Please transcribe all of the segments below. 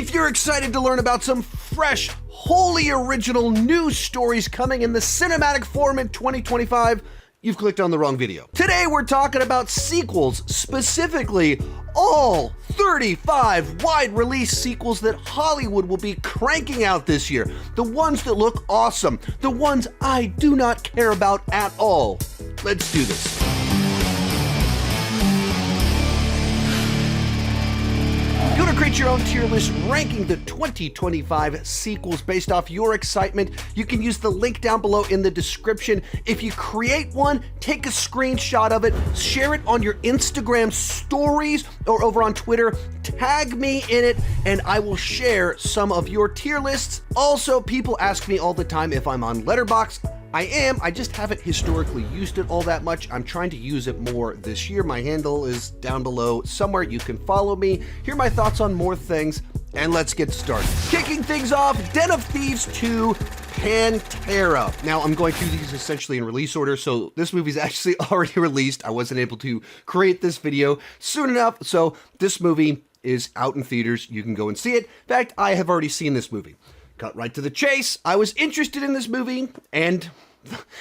If you're excited to learn about some fresh, wholly original news stories coming in the cinematic form in 2025, you've clicked on the wrong video. Today we're talking about sequels, specifically all 35 wide release sequels that Hollywood will be cranking out this year. The ones that look awesome, the ones I do not care about at all. Let's do this. Go to create your own tier list ranking the 2025 sequels based off your excitement. You can use the link down below in the description. If you create one, take a screenshot of it, share it on your Instagram stories or over on Twitter, tag me in it, and I will share some of your tier lists. Also, people ask me all the time if I'm on Letterboxd. I am, I just haven't historically used it all that much. I'm trying to use it more this year. My handle is down below somewhere. You can follow me, hear my thoughts on more things, and let's get started. Kicking things off, Den of Thieves 2, Pantera. Now, I'm going through these essentially in release order, so this movie's actually already released. I wasn't able to create this video soon enough, so this movie is out in theaters. You can go and see it. In fact, I have already seen this movie. Cut right to the chase. I was interested in this movie, and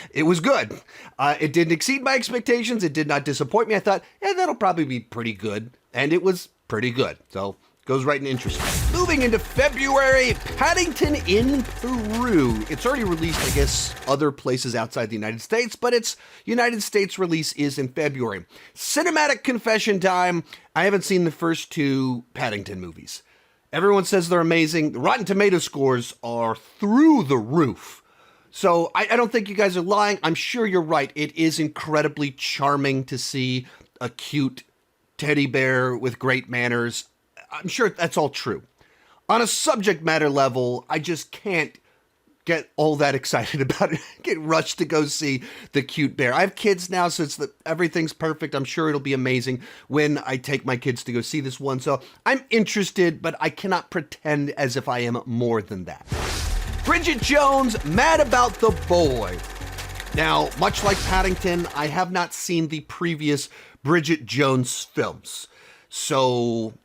it was good. It didn't exceed my expectations. It did not disappoint me. I thought, yeah, that'll probably be pretty good, and it was pretty good. So, goes right in interesting. Moving into February, Paddington in Peru. It's already released, I guess, other places outside the United States, but its United States release is in February. Cinematic confession time. I haven't seen the first two Paddington movies. Everyone says they're amazing. The Rotten Tomato scores are through the roof. So I don't think you guys are lying. I'm sure you're right. It is incredibly charming to see a cute teddy bear with great manners. I'm sure that's all true. On a subject matter level, I just can't get all that excited about it. Get rushed to go see the cute bear. I have kids now, so everything's perfect. I'm sure it'll be amazing when I take my kids to go see this one. So I'm interested, but I cannot pretend as if I am more than that. Bridget Jones, mad about the boy. Now, much like Paddington, I have not seen the previous Bridget Jones films. So,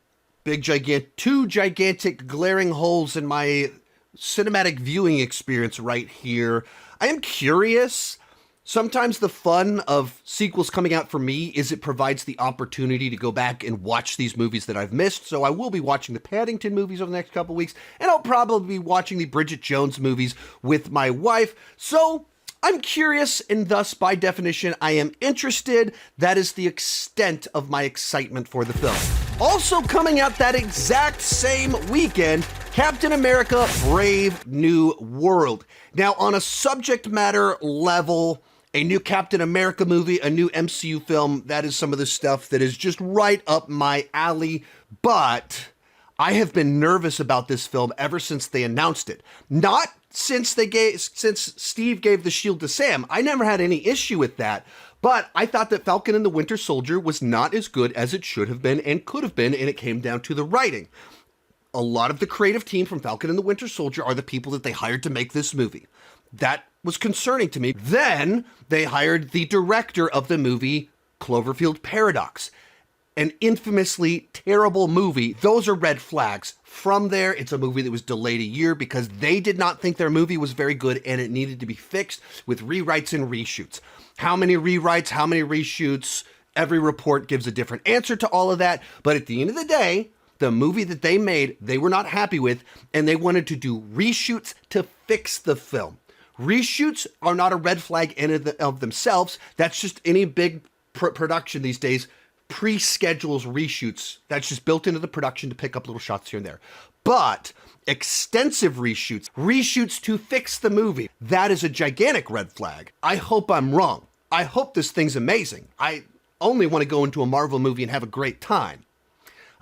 two gigantic glaring holes in my cinematic viewing experience right here. I am curious. Sometimes the fun of sequels coming out for me is it provides the opportunity to go back and watch these movies that I've missed. So I will be watching the Paddington movies over the next couple weeks, and I'll probably be watching the Bridget Jones movies with my wife. So I'm curious, and thus, by definition, I am interested. That is the extent of my excitement for the film. Also coming out that exact same weekend, Captain America: Brave New World. Now, on a subject matter level, a new Captain America movie, a new MCU film, that is some of the stuff that is just right up my alley. But I have been nervous about this film ever since they announced it. Not since Steve gave the shield to Sam. I never had any issue with that. But I thought that Falcon and the Winter Soldier was not as good as it should have been and could have been, and it came down to the writing. A lot of the creative team from Falcon and the Winter Soldier are the people that they hired to make this movie. That was concerning to me. Then they hired the director of the movie Cloverfield Paradox, an infamously terrible movie. Those are red flags. From there, it's a movie that was delayed a year because they did not think their movie was very good and it needed to be fixed with rewrites and reshoots. How many rewrites, how many reshoots? Every report gives a different answer to all of that. But at the end of the day, the movie that they made, they were not happy with, and they wanted to do reshoots to fix the film. Reshoots are not a red flag in and of themselves. That's just any big production these days pre-schedules reshoots. That's just built into the production to pick up little shots here and there. But extensive reshoots to fix the movie, that is a gigantic red flag. I hope I'm wrong. I hope this thing's amazing. I only want to go into a Marvel movie and have a great time.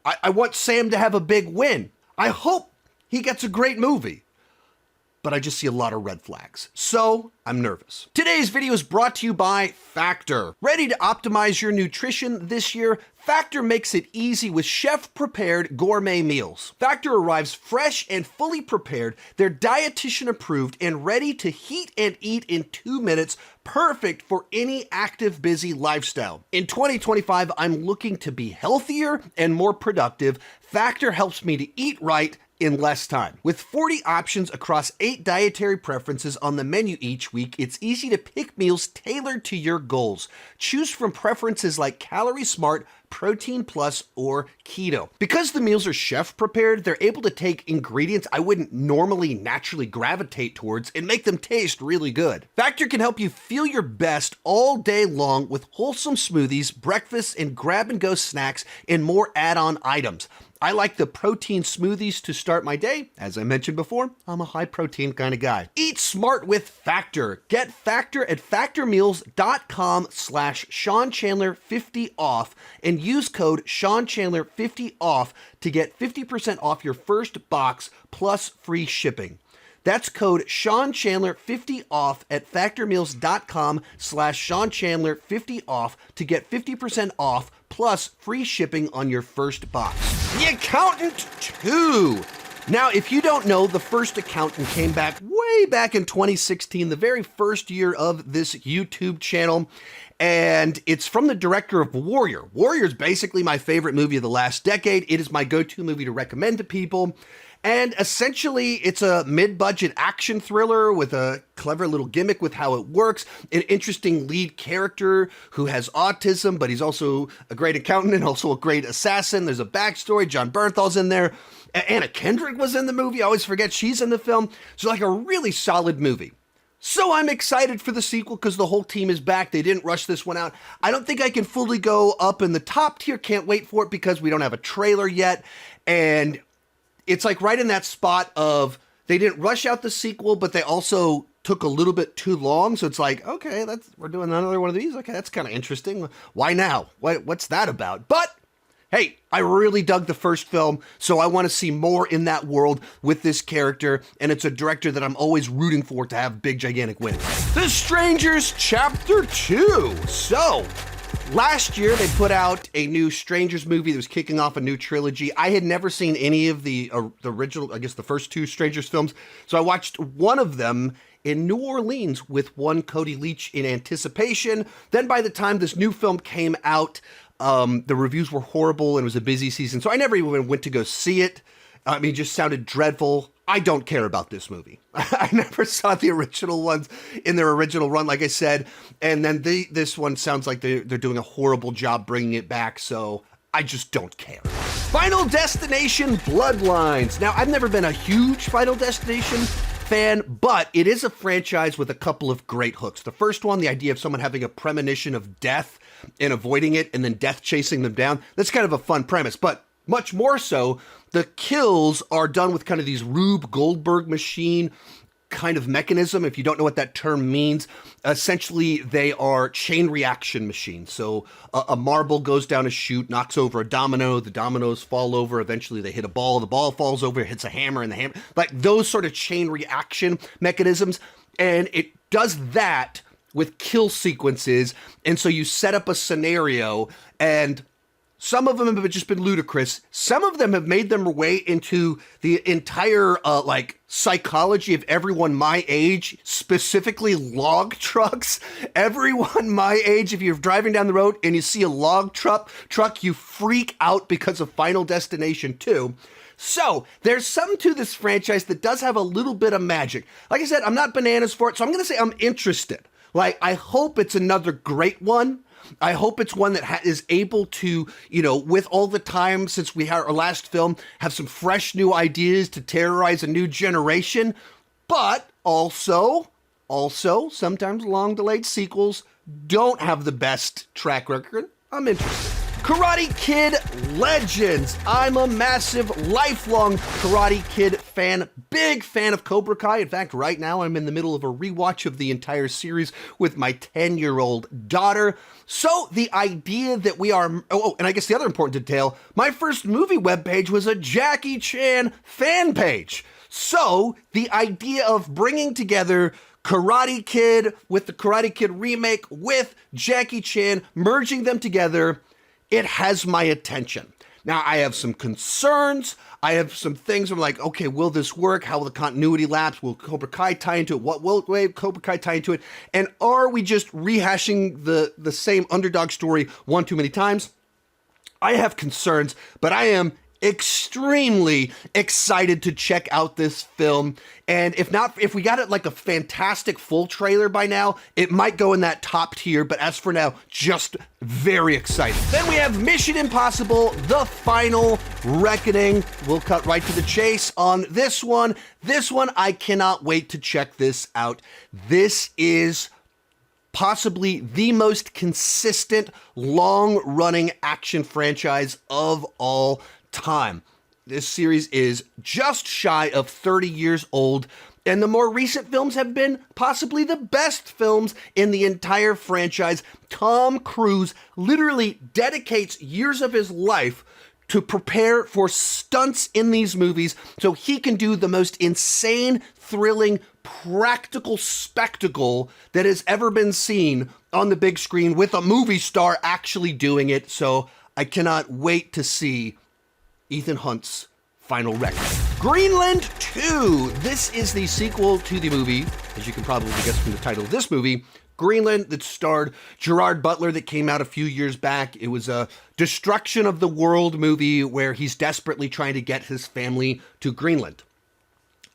I want Sam to have a big win. I hope he gets a great movie. But I just see a lot of red flags. So I'm nervous. Today's video is brought to you by Factor. Ready to optimize your nutrition this year? Factor makes it easy with chef-prepared gourmet meals. Factor arrives fresh and fully prepared. They're dietitian approved and ready to heat and eat in 2 minutes, perfect for any active, busy lifestyle. In 2025, I'm looking to be healthier and more productive. Factor helps me to eat right, in less time. With 40 options across 8 dietary preferences on the menu each week, it's easy to pick meals tailored to your goals. Choose from preferences like Calorie Smart, Protein Plus, or Keto. Because the meals are chef prepared, they're able to take ingredients I wouldn't normally naturally gravitate towards and make them taste really good. Factor can help you feel your best all day long with wholesome smoothies, breakfasts, and grab-and-go snacks, and more add-on items. I like the protein smoothies to start my day. As I mentioned before, I'm a high protein kind of guy. Eat smart with Factor. Get Factor at factormeals.com/SeanChandler50 off and use code SeanChandler50 off to get 50% off your first box plus free shipping. That's code SeanChandler50 off at factormeals.com/SeanChandler50 off to get 50% off plus free shipping on your first box. The Accountant 2. Now, if you don't know, The First Accountant came back way back in 2016, the very first year of this YouTube channel, and it's from the director of Warrior. Warrior is basically my favorite movie of the last decade. It is my go-to movie to recommend to people. And essentially, it's a mid-budget action thriller with a clever little gimmick with how it works, an interesting lead character who has autism, but he's also a great accountant and also a great assassin. There's a backstory. John Bernthal's in there. Anna Kendrick was in the movie. I always forget she's in the film. So like a really solid movie. So I'm excited for the sequel because the whole team is back. They didn't rush this one out. I don't think I can fully go up in the top tier. Can't wait for it because we don't have a trailer yet. And it's like right in that spot of they didn't rush out the sequel, but they also took a little bit too long. So it's like, okay, we're doing another one of these. Okay, that's kind of interesting. Why now? What's that about? But hey, I really dug the first film, so I want to see more in that world with this character, and it's a director that I'm always rooting for to have big, gigantic wins. The Strangers Chapter 2. So, last year, they put out a new Strangers movie that was kicking off a new trilogy. I had never seen any of the original, I guess the first 2 Strangers films, so I watched one of them in New Orleans with one Cody Leach in anticipation. Then by the time this new film came out, the reviews were horrible and it was a busy season, so I never even went to go see it. I mean, it just sounded dreadful. I don't care about this movie. I never saw the original ones in their original run, like I said, and then this one sounds like they're doing a horrible job bringing it back, so I just don't care. Final Destination Bloodlines. Now, I've never been a huge Final Destination fan, but it is a franchise with a couple of great hooks. The first one, the idea of someone having a premonition of death and avoiding it, and then death chasing them down. That's kind of a fun premise, but much more so, the kills are done with kind of these Rube Goldberg machine kind of mechanism. If you don't know what that term means, essentially they are chain reaction machines. So a marble goes down a chute, knocks over a domino, the dominoes fall over, eventually they hit a ball, the ball falls over, it hits a hammer, and the hammer, like those sort of chain reaction mechanisms. And it does that with kill sequences. And so you set up a scenario, and some of them have just been ludicrous. Some of them have made their way into the entire, psychology of everyone my age, specifically log trucks. Everyone my age, if you're driving down the road and you see a log truck, you freak out because of Final Destination 2. So, there's something to this franchise that does have a little bit of magic. Like I said, I'm not bananas for it, so I'm going to say I'm interested. I hope it's another great one. I hope it's one that is able to, with all the time since we had our last film, have some fresh new ideas to terrorize a new generation. But also, sometimes long-delayed sequels don't have the best track record. I'm interested. Karate Kid Legends. I'm a massive, lifelong Karate Kid fan. Big fan of Cobra Kai. In fact, right now I'm in the middle of a rewatch of the entire series with my 10-year-old daughter. So the idea that we are... Oh, and I guess the other important detail, my first movie webpage was a Jackie Chan fan page. So the idea of bringing together Karate Kid with the Karate Kid remake with Jackie Chan, merging them together, it has my attention. Now, I have some concerns. I have some things I'm like, okay, will this work? How will the continuity lapse? Will Cobra Kai tie into it? What will Cobra Kai tie into it? And are we just rehashing the same underdog story one too many times? I have concerns, but I am extremely excited to check out this film. And if we got it like a fantastic full trailer by now, it might go in that top tier. But as for now, just very excited. Then we have Mission Impossible: The Final Reckoning. We'll cut right to the chase on this one. This one, I cannot wait to check this out. This is possibly the most consistent, long-running action franchise of all time. This series is just shy of 30 years old, and the more recent films have been possibly the best films in the entire franchise. Tom Cruise literally dedicates years of his life to prepare for stunts in these movies so he can do the most insane, thrilling, practical spectacle that has ever been seen on the big screen with a movie star actually doing it. So I cannot wait to see Ethan Hunt's Final Reckoning. Greenland 2. This is the sequel to the movie, as you can probably guess from the title of this movie, Greenland, that starred Gerard Butler, that came out a few years back. It was a destruction of the world movie where he's desperately trying to get his family to Greenland.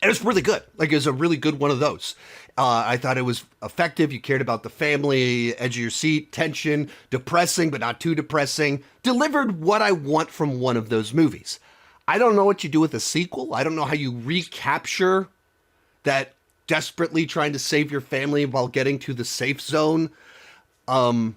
And it's really good. Like, it was a really good one of those. I thought it was effective. You cared about the family, edge of your seat, tension, depressing, but not too depressing. Delivered what I want from one of those movies. I don't know what you do with a sequel. I don't know how you recapture that desperately trying to save your family while getting to the safe zone. How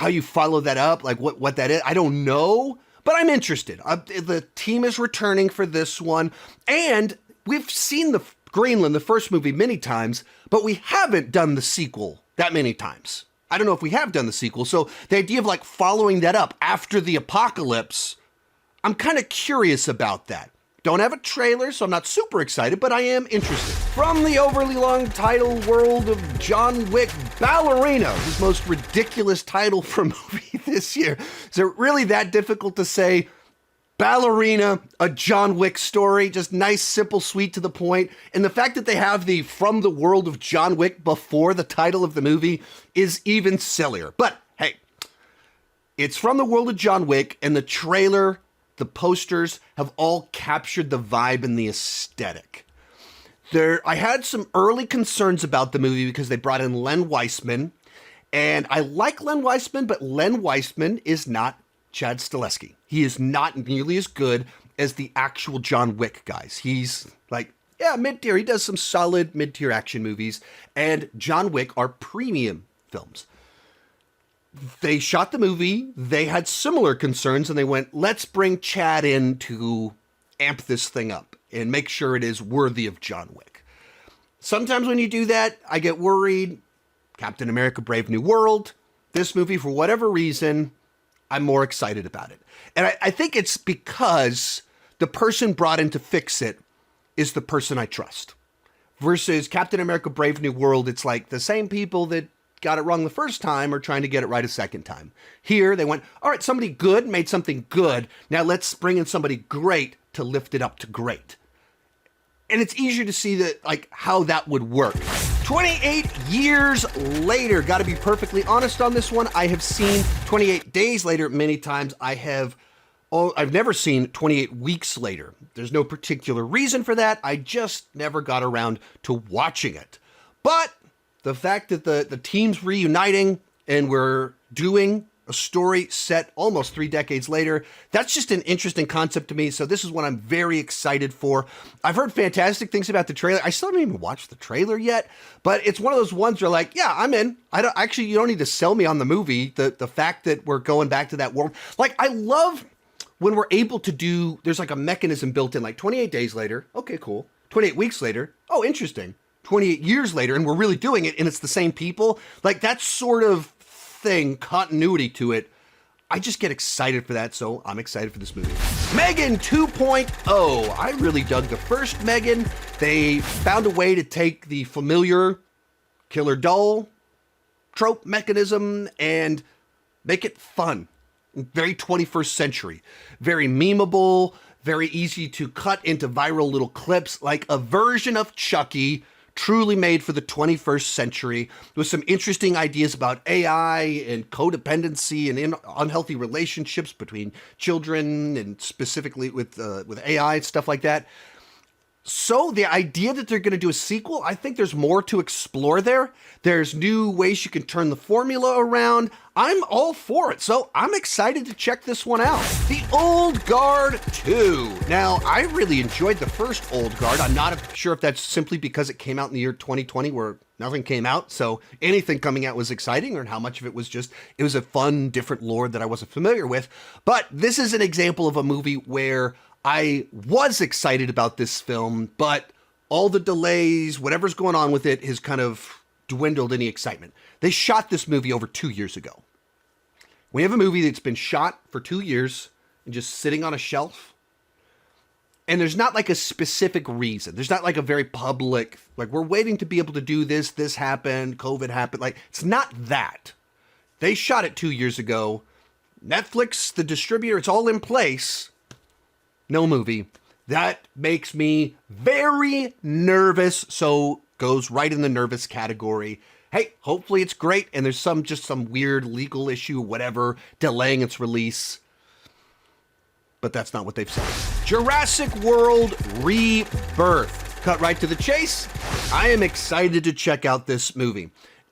you follow that up, like what that is, I don't know. But I'm interested. The team is returning for this one. And we've seen the Greenland, the first movie, many times, but we haven't done the sequel that many times. I don't know if we have done the sequel. So the idea of like following that up after the apocalypse, I'm kind of curious about that. Don't have a trailer, so I'm not super excited, but I am interested. From the overly long title world of John Wick, Ballerina, his most ridiculous title for a movie this year. Is it really that difficult to say? Ballerina, a John Wick story, just nice, simple, sweet, to the point. And the fact that they have the From the World of John Wick before the title of the movie is even sillier. But hey, it's From the World of John Wick, and the trailer, the posters have all captured the vibe and the aesthetic. I had some early concerns about the movie because they brought in Len Weissman, and I like Len Weissman, but Len Weissman is not Chad Stahelski. He is not nearly as good as the actual John Wick guys. He's like, yeah, mid-tier. He does some solid mid-tier action movies, and John Wick are premium films. They shot the movie, they had similar concerns, and they went, let's bring Chad in to amp this thing up and make sure it is worthy of John Wick. Sometimes when you do that, I get worried. Captain America: Brave New World, this movie, for whatever reason, I'm more excited about it. And I think it's because the person brought in to fix it is the person I trust. Versus Captain America: Brave New World, it's like the same people that got it wrong the first time or trying to get it right a second time. Here, they went, all right, somebody good made something good. Now let's bring in somebody great to lift it up to great. And it's easier to see that, like, how that would work. 28 years later, got to be perfectly honest on this one. I have seen 28 days later many times. I've never seen 28 weeks later. There's no particular reason for that. I just never got around to watching it. But the fact that the team's reuniting and we're doing a story set almost 3 decades later, that's just an interesting concept to me. So this is what I'm very excited for. I've heard fantastic things about the trailer. I still haven't even watched the trailer yet, but it's one of those ones where, like, yeah, I'm in. You don't need to sell me on the movie. The fact that we're going back to that world. Like, I love when we're able to do, there's like a mechanism built in, like 28 days later. Okay, cool. 28 weeks later. Oh, interesting. 28 years later, and we're really doing it, and it's the same people. Like, that sort of thing, continuity to it, I just get excited for that, so I'm excited for this movie. Megan 2.0. I really dug the first Megan. They found a way to take the familiar killer doll trope mechanism and make it fun. Very 21st century. Very memeable, very easy to cut into viral little clips, like a version of Chucky truly made for the 21st century with some interesting ideas about AI and codependency and unhealthy relationships between children and specifically with AI and stuff like that. So the idea that they're going to do a sequel, I think there's more to explore there. There's new ways you can turn the formula around. I'm all for it. So I'm excited to check this one out. The Old Guard 2. Now, I really enjoyed the first Old Guard. I'm not sure if that's simply because it came out in the year 2020 where nothing came out. So anything coming out was exciting, or how much of it was just, it was a fun, different lore that I wasn't familiar with. But this is an example of a movie where I was excited about this film, but all the delays, whatever's going on with it, has kind of dwindled any excitement. They shot this movie over 2 years ago. We have a movie that's been shot for 2 years and just sitting on a shelf. And there's not like a specific reason. There's not like a very public, like, we're waiting to be able to do this, this happened, COVID happened. Like, it's not that. They shot it 2 years ago. Netflix, the distributor, it's all in place. No movie. That makes me very nervous. So goes right in the nervous category. Hey, hopefully it's great. And there's just some weird legal issue, whatever, delaying its release. But that's not what they've said. Jurassic World Rebirth. Cut right to the chase. I am excited to check out this movie.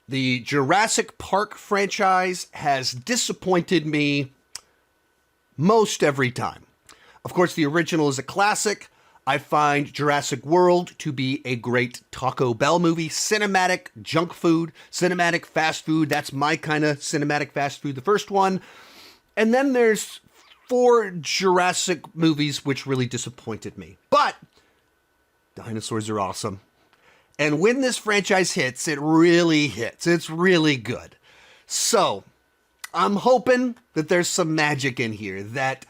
The Jurassic Park franchise has disappointed me most every time. Of course, the original is a classic. I find Jurassic World to be a great Taco Bell movie. Cinematic junk food, cinematic fast food. That's my kind of cinematic fast food, the first one. And then there's 4 Jurassic movies which really disappointed me. But dinosaurs are awesome. And when this franchise hits, it really hits. It's really good. So I'm hoping that there's some magic in here, that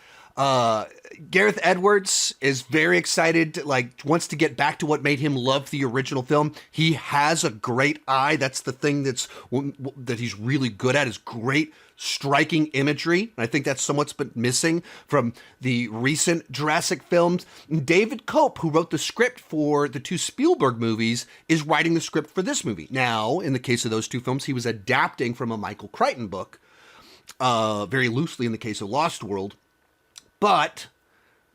Gareth Edwards is very excited, wants to get back to what made him love the original film. He has a great eye. That's the thing that he's really good at, is great striking imagery. And I think that's somewhat's been missing from the recent Jurassic films. David Cope, who wrote the script for the 2 Spielberg movies, is writing the script for this movie. Now, in the case of those 2 films, he was adapting from a Michael Crichton book, very loosely in the case of Lost World. But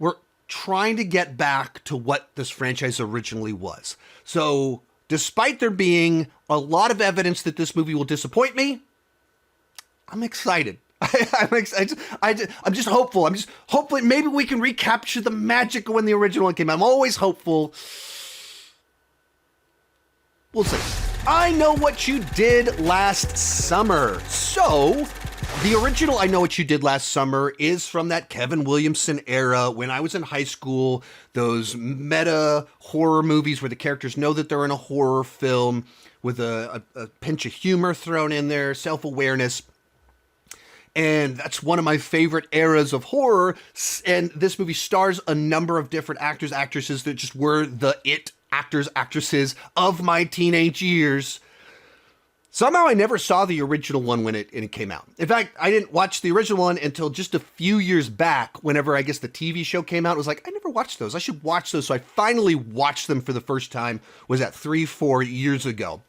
we're trying to get back to what this franchise originally was. So despite there being a lot of evidence that this movie will disappoint me, I'm excited. I'm just hopeful. I'm just hopefully maybe we can recapture the magic of when the original one came out. I'm always hopeful. We'll see. I Know What You Did Last Summer. So the original I Know What You Did Last Summer is from that Kevin Williamson era when I was in high school, those meta horror movies where the characters know that they're in a horror film with a pinch of humor thrown in there, self-awareness. And that's one of my favorite eras of horror. And this movie stars a number of different actors, actresses that just were the it actors, actresses of my teenage years. Somehow I never saw the original one when it came out. In fact, I didn't watch the original one until just a few years back, whenever I guess the TV show came out. It was like, I never watched those. I should watch those. So I finally watched them for the first time, was at 3-4 years ago.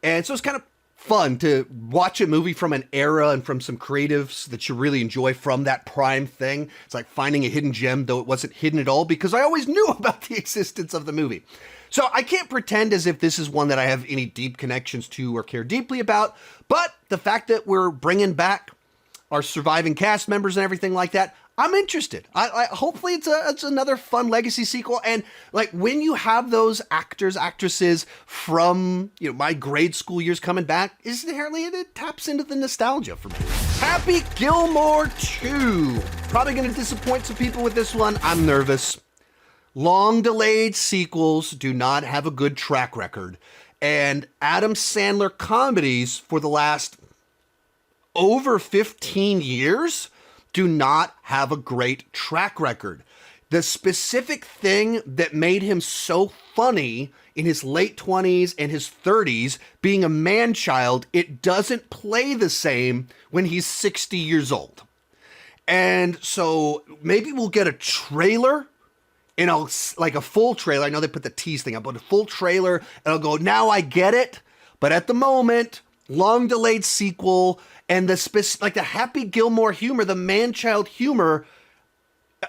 And so it's kind of fun to watch a movie from an era and from some creatives that you really enjoy from that prime thing. It's like finding a hidden gem, though it wasn't hidden at all, because I always knew about the existence of the movie. So I can't pretend as if this is one that I have any deep connections to or care deeply about, but the fact that we're bringing back our surviving cast members and everything like that, I'm interested. I hopefully it's another fun legacy sequel. And like when you have those actors, actresses from my grade school years coming back, is inherently it taps into the nostalgia for me. Happy Gilmore 2. Probably going to disappoint some people with this one. I'm nervous. Long delayed sequels do not have a good track record. And Adam Sandler comedies for the last over 15 years do not have a great track record. The specific thing that made him so funny in his late 20s and his 30s, being a man-child, it doesn't play the same when he's 60 years old. And so maybe we'll get a trailer and I'll, like a full trailer, I know they put the tease thing up, but a full trailer, and I'll go, now I get it. But at the moment, long delayed sequel, and like the Happy Gilmore humor, the man-child humor,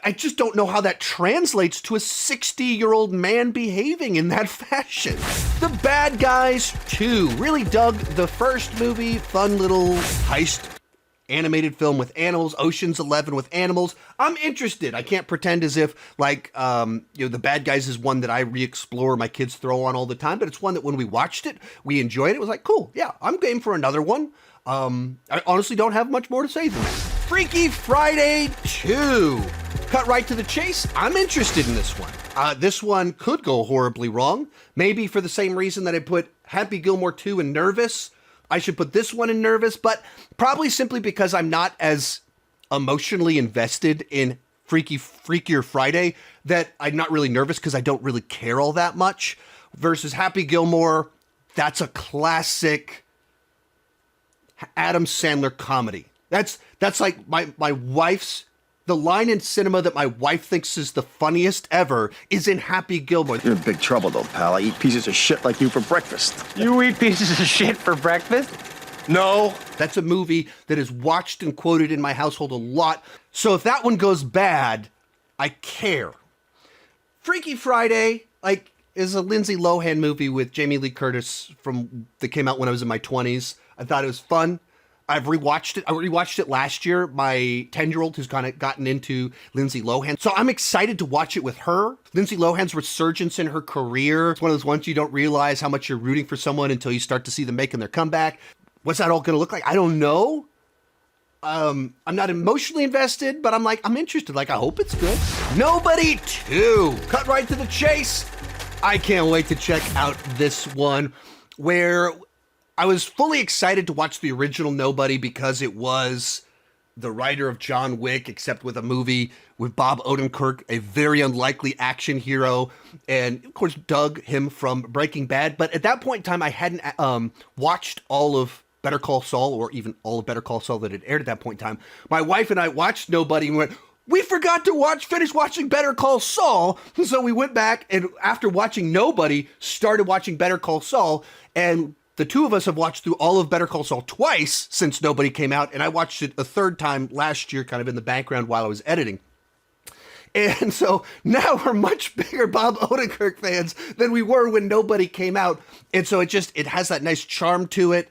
I just don't know how that translates to a 60-year-old man behaving in that fashion. The Bad Guys 2. Really dug the first movie. Fun little heist animated film with animals. Ocean's 11 with animals. I'm interested. I can't pretend as if, like, The Bad Guys is one that I re-explore, my kids throw on all the time, but it's one that when we watched it, we enjoyed it. It was like, cool, yeah, I'm game for another one. I honestly don't have much more to say than that. Freaky Friday 2. Cut right to the chase. I'm interested in this one. This one could go horribly wrong. Maybe for the same reason that I put Happy Gilmore 2 in nervous, I should put this one in nervous, but probably simply because I'm not as emotionally invested in Freakier Friday that I'm not really nervous because I don't really care all that much. Versus Happy Gilmore, that's a classic Adam Sandler comedy. That's like my wife's, the line in cinema that my wife thinks is the funniest ever is in Happy Gilmore. You're in big trouble though, pal. I eat pieces of shit like you for breakfast. You eat pieces of shit for breakfast? No. That's a movie that is watched and quoted in my household a lot. So if that one goes bad, I care. Freaky Friday, like, is a Lindsay Lohan movie with Jamie Lee Curtis that came out when I was in my 20s. I thought it was fun. I've rewatched it. I rewatched it last year. My 10-year-old who's kind of gotten into Lindsay Lohan. So I'm excited to watch it with her. Lindsay Lohan's resurgence in her career. It's one of those ones you don't realize how much you're rooting for someone until you start to see them making their comeback. What's that all going to look like? I don't know. I'm not emotionally invested, but I'm interested. Like, I hope it's good. Nobody 2. Cut right to the chase. I can't wait to check out this one where I was fully excited to watch the original Nobody because it was the writer of John Wick, except with a movie with Bob Odenkirk, a very unlikely action hero, and of course dug him from Breaking Bad. But at that point in time, I hadn't watched all of Better Call Saul, or even all of Better Call Saul that had aired at that point in time. My wife and I watched Nobody and went, we forgot to finish watching Better Call Saul. So we went back and after watching Nobody, started watching Better Call Saul, and the two of us have watched through all of Better Call Saul twice since Nobody came out, and I watched it a third time last year, kind of in the background while I was editing. And so now we're much bigger Bob Odenkirk fans than we were when Nobody came out. And so it has that nice charm to it,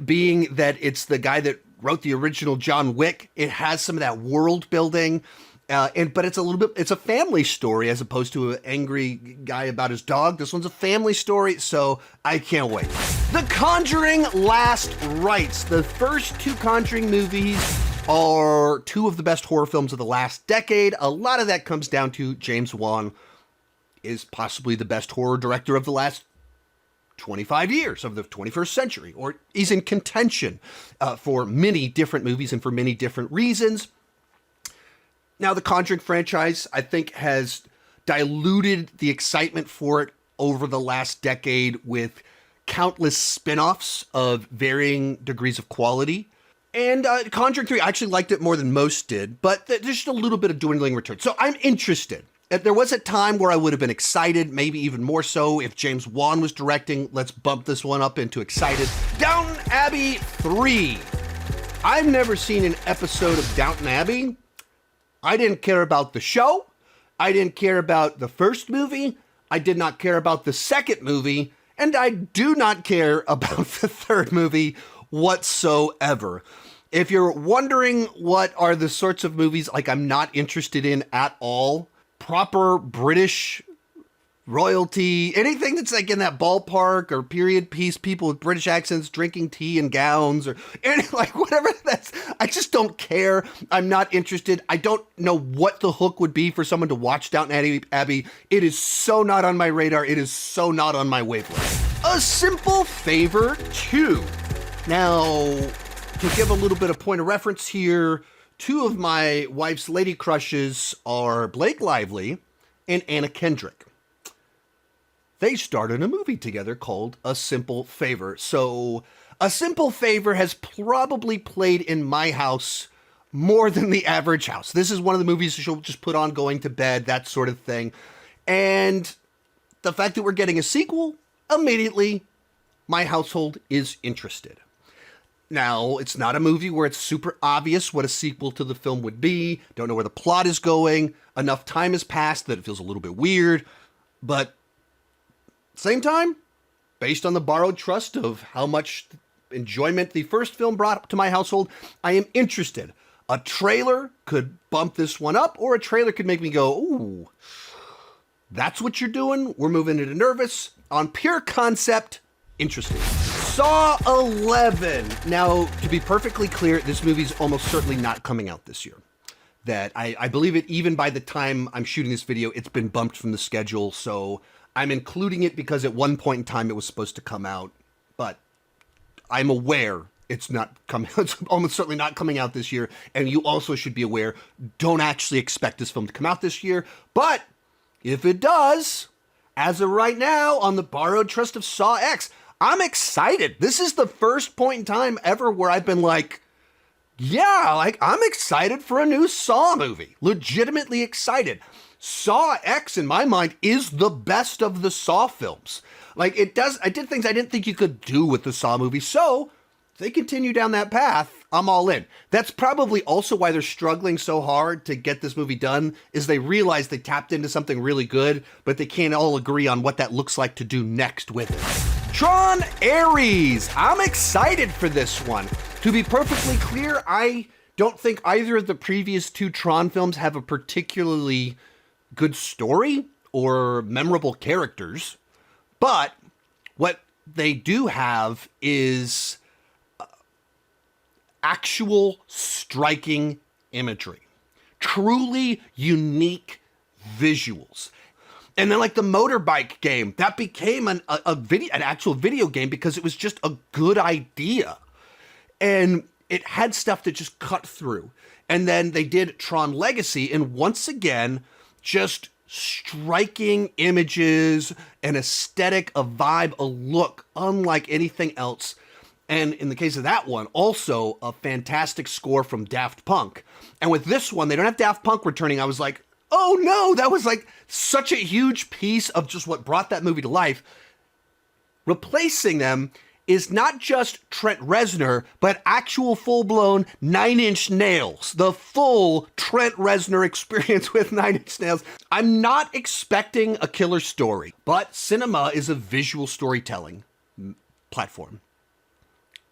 being that it's the guy that wrote the original John Wick. It has some of that world building. But it's a family story as opposed to an angry guy about his dog. This one's a family story, so I can't wait. The Conjuring Last Rites. The first 2 Conjuring movies are 2 of the best horror films of the last decade. A lot of that comes down to James Wan is possibly the best horror director of the last 25 years of the 21st century, or he's in contention for many different movies and for many different reasons. Now, the Conjuring franchise, I think, has diluted the excitement for it over the last decade with countless spin-offs of varying degrees of quality. And Conjuring 3, I actually liked it more than most did, but there's just a little bit of dwindling return. So I'm interested. There was a time where I would have been excited, maybe even more so if James Wan was directing. Let's bump this one up into excited. Downton Abbey 3. I've never seen an episode of Downton Abbey. I didn't care about the show. I didn't care about the first movie. I did not care about the second movie. And I do not care about the third movie whatsoever. If you're wondering what are the sorts of movies like I'm not interested in at all, proper British royalty, anything that's like in that ballpark, or period piece, people with British accents drinking tea in gowns, or any, like whatever that's, I just don't care. I'm not interested. I don't know what the hook would be for someone to watch Downton Abbey. It is so not on my radar. It is so not on my wavelength. A Simple Favor 2. Now, to give a little bit of point of reference here, 2 of my wife's lady crushes are Blake Lively and Anna Kendrick. They started a movie together called A Simple Favor. So A Simple Favor has probably played in my house more than the average house. This is one of the movies she'll just put on going to bed, that sort of thing. And the fact that we're getting a sequel, immediately, my household is interested. Now, it's not a movie where it's super obvious what a sequel to the film would be. Don't know where the plot is going. Enough time has passed that it feels a little bit weird. But same time, based on the borrowed trust of how much enjoyment the first film brought to my household, I am interested. A trailer could bump this one up, or a trailer could make me go, ooh, that's what you're doing? We're moving into nervous. On pure concept, interesting. Saw 11. Now, to be perfectly clear, this movie's almost certainly not coming out this year. That I believe it even by the time I'm shooting this video, it's been bumped from the schedule. So I'm including it because at one point in time it was supposed to come out. But I'm aware it's not coming. It's almost certainly not coming out this year. And you also should be aware, don't actually expect this film to come out this year. But if it does, as of right now, on the borrowed trust of Saw X, I'm excited. This is the first point in time ever where I've been like, yeah, like I'm excited for a new Saw movie. Legitimately excited. Saw X, in my mind, is the best of the Saw films. Like I did things I didn't think you could do with the Saw movie. So if they continue down that path, I'm all in. That's probably also why they're struggling so hard to get this movie done, is they realize they tapped into something really good, but they can't all agree on what that looks like to do next with it. Tron Ares. I'm excited for this one. To be perfectly clear, I don't think either of the previous two Tron films have a particularly good story or memorable characters, but what they do have is actual striking imagery, truly unique visuals. And then like the motorbike game, that became an actual video game because it was just a good idea. And it had stuff that just cut through. And then they did Tron Legacy, and once again, just striking images, an aesthetic, a vibe, a look unlike anything else. And in the case of that one, also a fantastic score from Daft Punk. And with this one, they don't have Daft Punk returning. I was like, oh no, that was like such a huge piece of just what brought that movie to life. Replacing them is not just Trent Reznor, but actual full-blown Nine Inch Nails. The full Trent Reznor experience with Nine Inch Nails. I'm not expecting a killer story, but cinema is a visual storytelling platform.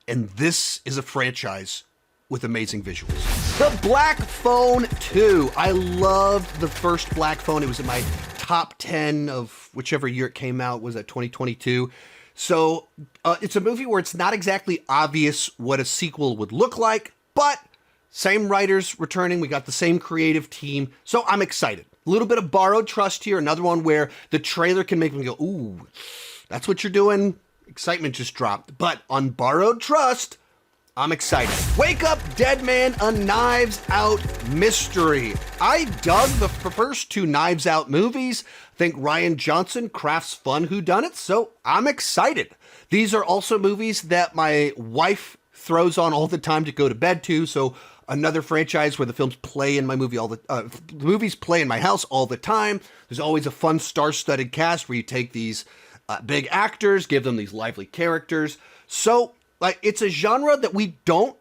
And this is a franchise with amazing visuals. The Black Phone 2. I loved the first Black Phone. It was in my top 10 of whichever year it came out. Was that 2022? So it's a movie where it's not exactly obvious what a sequel would look like, but same writers returning. We got the same creative team. So I'm excited. A little bit of borrowed trust here. Another one where the trailer can make me go, ooh, that's what you're doing. Excitement just dropped. But on borrowed trust, I'm excited. Wake Up Dead Man, a Knives Out mystery. I dug the first two Knives Out movies. I think Rian Johnson crafts fun whodunits, so I'm excited. These are also movies that my wife throws on all the time to go to bed to, so another franchise where the films play in my the movies play in my house all the time. There's always a fun star-studded cast where you take these big actors, give them these lively characters. So like, it's a genre that we don't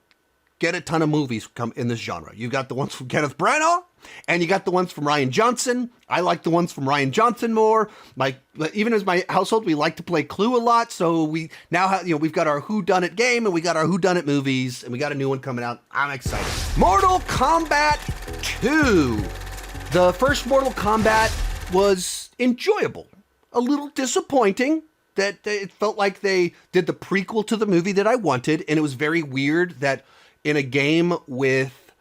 get a ton of movies come in this genre. You got the ones from Kenneth Branagh, and you got the ones from Rian Johnson. I like the ones from Rian Johnson more. Even as my household, we like to play Clue a lot. So we now have, we've got our whodunit game, and we got our whodunit movies, and we got a new one coming out. I'm excited. Mortal Kombat 2. The first Mortal Kombat was enjoyable. A little disappointing. That it felt like they did the prequel to the movie that I wanted, and it was very weird that in a game with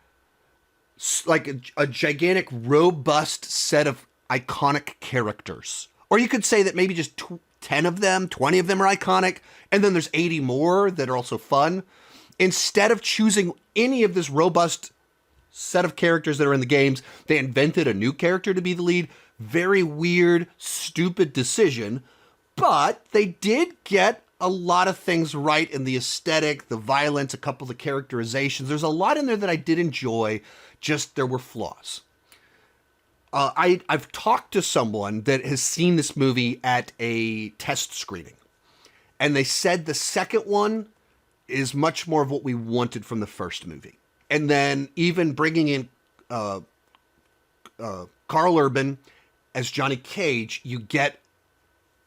like a gigantic, robust set of iconic characters, or you could say that maybe just 10 of them, 20 of them are iconic, and then there's 80 more that are also fun. Instead of choosing any of this robust set of characters that are in the games, they invented a new character to be the lead. Very weird, stupid decision. But they did get a lot of things right in the aesthetic, the violence, a couple of the characterizations. There's a lot in there that I did enjoy, just there were flaws. I've talked to someone that has seen this movie at a test screening, and they said the second one is much more of what we wanted from the first movie. And then even bringing in Carl Urban as Johnny Cage, you get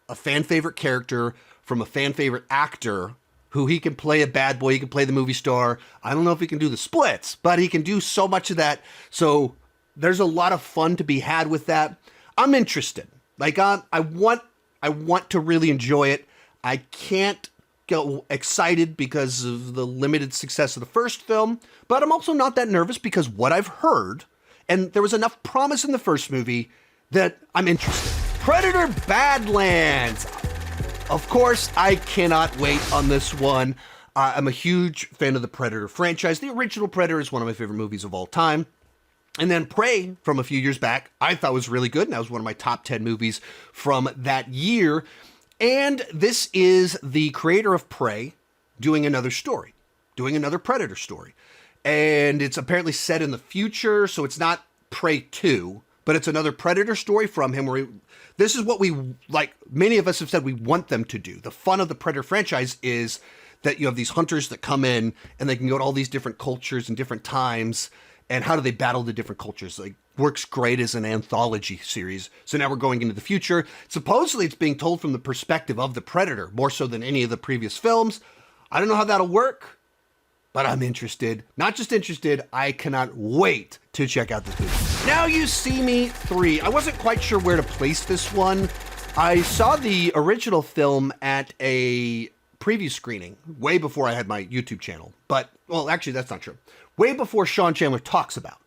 a fan favorite character from a fan favorite actor who he can play a bad boy, he can play the movie star. I don't know if he can do the splits, but he can do so much of that. So there's a lot of fun to be had with that. I'm interested. Like I want to really enjoy it. I can't get excited because of the limited success of the first film, but I'm also not that nervous because what I've heard, and there was enough promise in the first movie that I'm interested. Predator Badlands. Of course, I cannot wait on this one. I'm a huge fan of the Predator franchise. The original Predator is one of my favorite movies of all time. And then Prey from a few years back, I thought was really good, and that was one of my top 10 movies from that year. And this is the creator of Prey doing another story, doing another Predator story. And it's apparently set in the future, so it's not Prey 2, but it's another Predator story from him where this is what we, like many of us have said we want them to do. The fun of the Predator franchise is that you have these hunters that come in and they can go to all these different cultures and different times, and how do they battle the different cultures? Like, works great as an anthology series. So now we're going into the future. Supposedly it's being told from the perspective of the Predator, more so than any of the previous films. I don't know how that'll work, but I'm interested. Not just interested, I cannot wait to check out this movie. Now You See Me 3. I wasn't quite sure where to place this one. I saw the original film at a preview screening way before I had my YouTube channel. But, well, actually, that's not true. Way before Sean Chandler Talks About.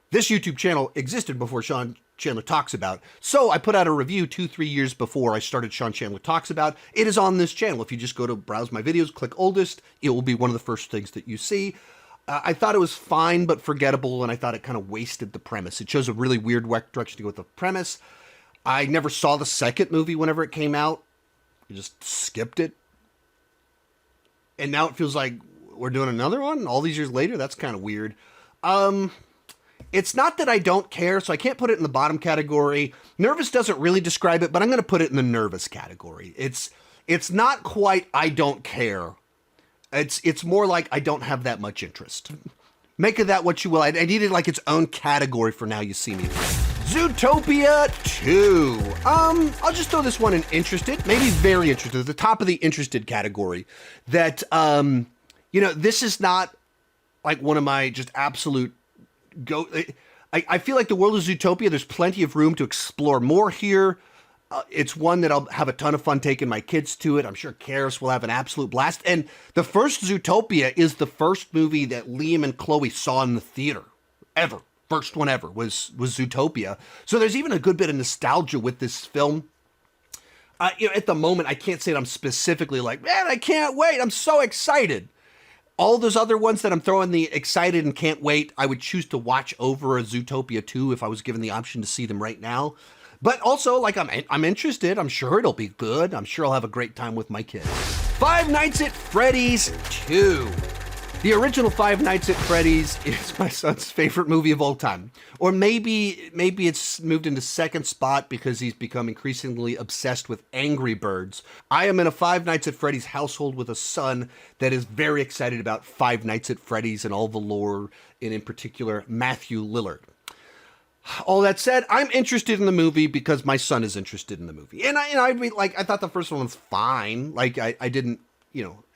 This YouTube channel existed before Sean Chandler Talks About. So I put out a review 2-3 years before I started Sean Chandler Talks About. It is on this channel. If you just go to browse my videos, click oldest, it will be one of the first things that you see. I thought it was fine but forgettable, and I thought it kind of wasted the premise. It chose a really weird direction to go with the premise. I never saw the second movie whenever it came out. I just skipped it. And now it feels like we're doing another one all these years later. That's kind of weird. It's not that I don't care, so I can't put it in the bottom category. Nervous doesn't really describe it, but I'm going to put it in the nervous category. It's not quite I don't care. It's more like I don't have that much interest. Make of that what you will. I needed like its own category for Now You See Me. Zootopia 2. I'll just throw this one in interested, maybe very interested, at the top of the interested category. That, this is not like one of my just absolute go. I feel like the world of Zootopia, there's plenty of room to explore more here. It's one that I'll have a ton of fun taking my kids to it. I'm sure Karis will have an absolute blast. And the first Zootopia is the first movie that Liam and Chloe saw in the theater ever. First one ever was Zootopia. So there's even a good bit of nostalgia with this film. At the moment, I can't say that I'm specifically like, man, I can't wait. I'm so excited. All those other ones that I'm throwing the excited and can't wait, I would choose to watch over a Zootopia 2 if I was given the option to see them right now. But also, like, I'm interested. I'm sure it'll be good. I'm sure I'll have a great time with my kids. Five Nights at Freddy's 2. The original Five Nights at Freddy's is my son's favorite movie of all time. Or maybe it's moved into second spot because he's become increasingly obsessed with Angry Birds. I am in a Five Nights at Freddy's household with a son that is very excited about Five Nights at Freddy's and all the lore, and in particular, Matthew Lillard. All that said, I'm interested in the movie because my son is interested in the movie. And I thought the first one was fine. Like, I didn't,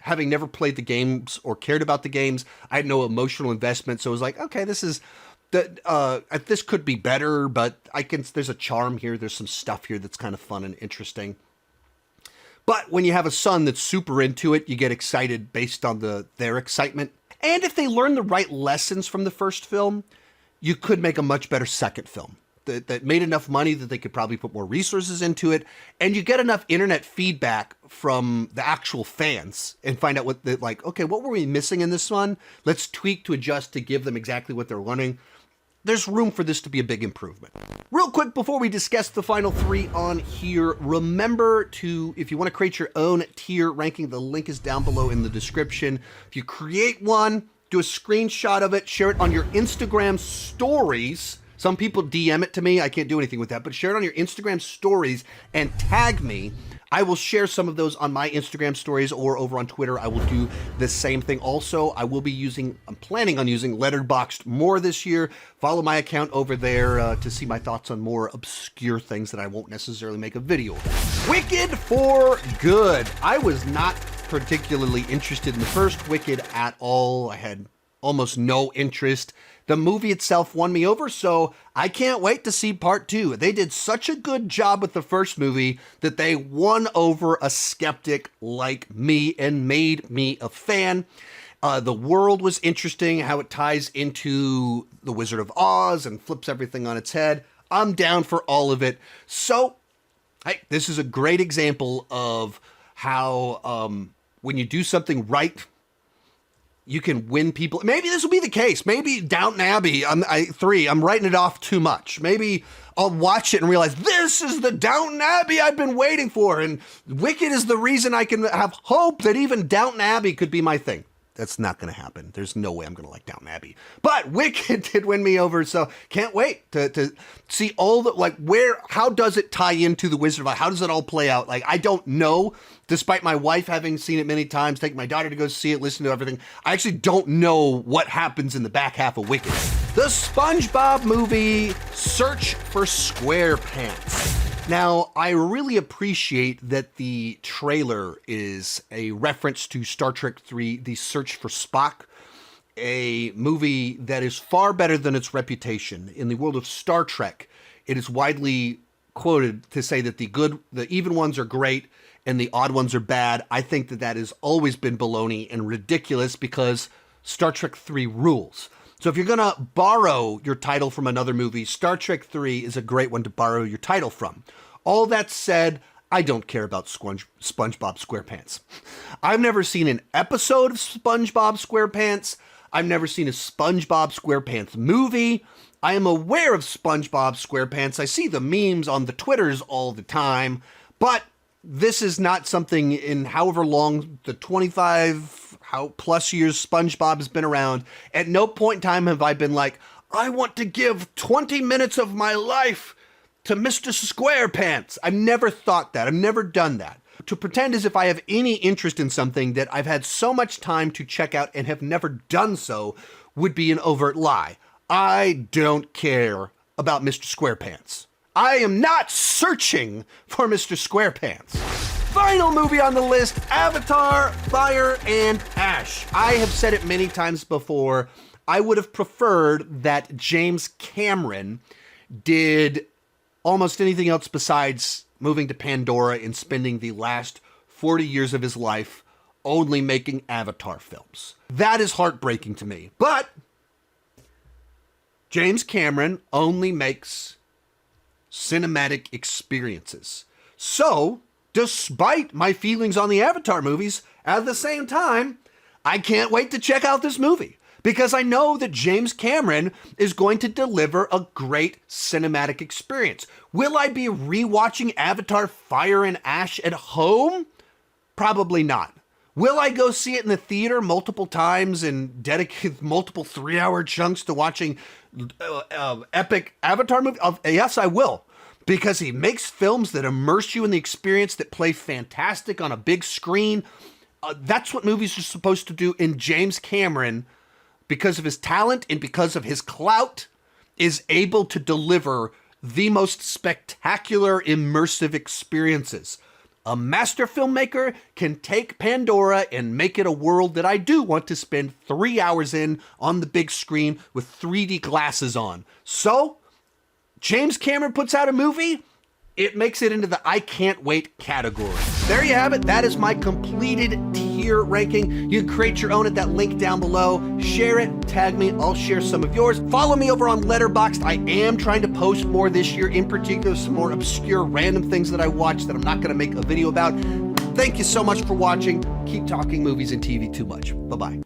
having never played the games or cared about the games, I had no emotional investment. So it was like, okay, this could be better, but there's a charm here. There's some stuff here that's kind of fun and interesting. But when you have a son that's super into it, you get excited based on their excitement. And if they learn the right lessons from the first film, you could make a much better second film that made enough money that they could probably put more resources into it. And you get enough internet feedback from the actual fans and find out okay, what were we missing in this one? Let's tweak to adjust to give them exactly what they're wanting. there's room for this to be a big improvement. Real quick before we discuss the final 3 on here, remember to, if you want to create your own tier ranking, the link is down below in the description. If you create one, do a screenshot of it, share it on your Instagram stories. Some people DM it to me. I can't do anything with that, but share it on your Instagram stories and tag me. I will share some of those on my Instagram stories or over on Twitter. I will do the same thing. Also, I'm planning on using Letterboxd more this year. Follow my account over there to see my thoughts on more obscure things that I won't necessarily make a video about. Wicked for Good. I was not particularly interested in the first Wicked at all. I had almost no interest. The movie itself won me over, so I can't wait to see part 2. They did such a good job with the first movie that they won over a skeptic like me and made me a fan. The world was interesting, how it ties into The Wizard of Oz and flips everything on its head. I'm down for all of it. So, hey, this is a great example of how when you do something right, you can win people. Maybe this will be the case. Maybe Downton Abbey 3, I'm writing it off too much. Maybe I'll watch it and realize this is the Downton Abbey I've been waiting for. And Wicked is the reason I can have hope that even Downton Abbey could be my thing. That's not going to happen. There's no way I'm going to like Downton Abbey. But Wicked did win me over, so can't wait to see all the, how does it tie into The Wizard of Oz? How does it all play out? Like, I don't know, despite my wife having seen it many times, taking my daughter to go see it, listen to everything. I actually don't know what happens in the back half of Wicked. The SpongeBob movie, Search for SquarePants. Now, I really appreciate that the trailer is a reference to Star Trek 3, The Search for Spock, a movie that is far better than its reputation. In the world of Star Trek, it is widely quoted to say that the even ones are great and the odd ones are bad. I think that has always been baloney and ridiculous because Star Trek 3 rules. So if you're going to borrow your title from another movie, Star Trek 3 is a great one to borrow your title from. All that said, I don't care about SpongeBob SquarePants. I've never seen an episode of SpongeBob SquarePants. I've never seen a SpongeBob SquarePants movie. I am aware of SpongeBob SquarePants. I see the memes on the Twitters all the time, but this is not something in however long the 25 plus years SpongeBob has been around. At no point in time have I been like, I want to give 20 minutes of my life to Mr. SquarePants. I've never thought that. I've never done that. To pretend as if I have any interest in something that I've had so much time to check out and have never done so would be an overt lie. I don't care about Mr. SquarePants. I am not searching for Mr. SquarePants. Final movie on the list, Avatar, Fire and Ash. I have said it many times before. I would have preferred that James Cameron did almost anything else besides moving to Pandora and spending the last 40 years of his life only making Avatar films. That is heartbreaking to me. But James Cameron only makes cinematic experiences. So, despite my feelings on the Avatar movies, at the same time, I can't wait to check out this movie because I know that James Cameron is going to deliver a great cinematic experience. Will I be rewatching Avatar Fire and Ash at home? Probably not. Will I go see it in the theater multiple times and dedicate multiple 3-hour chunks to watching epic Avatar movie? Yes, I will. Because he makes films that immerse you in the experience, that play fantastic on a big screen. That's what movies are supposed to do. And James Cameron, because of his talent and because of his clout, is able to deliver the most spectacular, immersive experiences. A master filmmaker can take Pandora and make it a world that I do want to spend 3 hours in on the big screen with 3D glasses on. So, James Cameron puts out a movie, it makes it into the I can't wait category. There you have it. That is my completed tier ranking. You can create your own at that link down below. Share it, tag me, I'll share some of yours. Follow me over on Letterboxd. I am trying to post more this year, in particular some more obscure random things that I watch that I'm not going to make a video about. Thank you so much for watching. Keep talking movies and TV too much. Bye-bye.